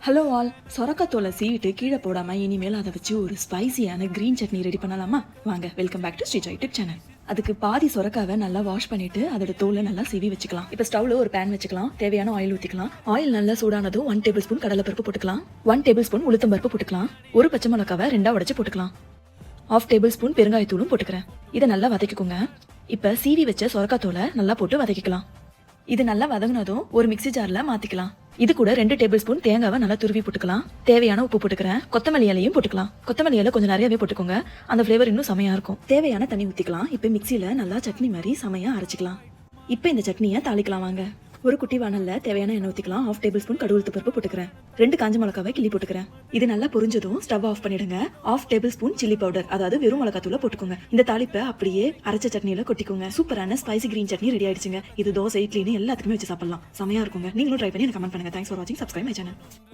Hello all, சொரக்காத்தோலை சீவிட்டு கீழே போடாம இனிமேல் அதை வச்சு ஒரு ஸ்பைசியான கிரீன் சட்னி ரெடி பண்ணலாமா? வாங்க, welcome back to Sreeja YouTube channel. அதுக்கு பாதி சொரக்காவை நல்லா வாஷ் பண்ணிட்டு அதோட தோலை நல்லா சீவி வச்சுக்கலாம். இப்போ ஸ்டவ்ல ஒரு பேன் வச்சுக்கலாம். தேவையான ஆயில் ஊற்றிக்கலாம். ஆயில் நல்லா சூடானதும் 1 டேபிள் ஸ்பூன் கடலைப்பருப்பு போட்டுக்கலாம். 1 டேபிள் ஸ்பூன் உளுத்தம்பருப்பு போட்டுக்கலாம். ஒரு பச்சை மிளகாவை 2 உடைச்சு போட்டுக்கலாம். 1/2 டேபிள் ஸ்பூன் பெருங்காயத்தூளும் போட்டுக்கிறேன். இதை நல்லா வதக்கிக்கோங்க. இப்போ சீவி வச்ச சொரக்காத்தோலை நல்லா போட்டு வதக்கிக்கலாம். இது நல்லா வதங்கினதும் ஒரு மிக்ஸி ஜார்ல மாத்திக்கலாம். இது கூட 2 டேபிள் ஸ்பூன் தேங்காவை நல்லா துருவி போட்டுக்கலாம். தேவையான உப்பு போட்டுக்கிறேன். கொத்தமல்லி இலையும் போட்டுக்கலாம். கொத்தமல்லி இலை கொஞ்சம் நிறையவே போட்டுக்கோங்க. அந்த ஃபிளேவர் இன்னும் செமையா இருக்கும். தேவையான தண்ணி ஊத்திக்கலாம். இப்போ மிக்ஸில நல்லா சட்னி மாதிரி செமையா அரைச்சிக்கலாம். இப்போ இந்த சட்னியை தாளிக்கலாம் வாங்க. ஒரு குட்டி வானல்ல தேவையான எண்ணெய் ஊத்திக்கலாம். 1/2 டேபிள் ஸ்பூன் கடுகு பருப்பு போட்டுக்கிறேன். 2 காஞ்ச மிளகாவை கிள்ளி போட்டுக்கிறேன். இது நல்லா பொரிஞ்சதும் ஸ்டவ் ஆஃப் பண்ணிடுங்க. 1/2 டேபிள் ஸ்பூன் சில்லி பவுடர், அதாவது வெறும் மிளகாத்தூளை போட்டுக்கோங்க. இந்த தாளிப்பை அப்படியே அரைச்ச சட்னியில கொட்டிக்கோங்க. சூப்பரான ஸ்பைசி கிரீன் சட்னி ரெடி ஆயிடுச்சுங்க. இது தோசை, இட்லின்னு எல்லாத்துக்குமே வச்சு சாப்பிடலாம். செமையா இருக்குங்க. நீங்களும் ட்ரை பண்ணி எனக்கு கமெண்ட் பண்ணுங்க. தேங்க்ஸ் ஃபார் வாட்சிங். Subscribe my channel.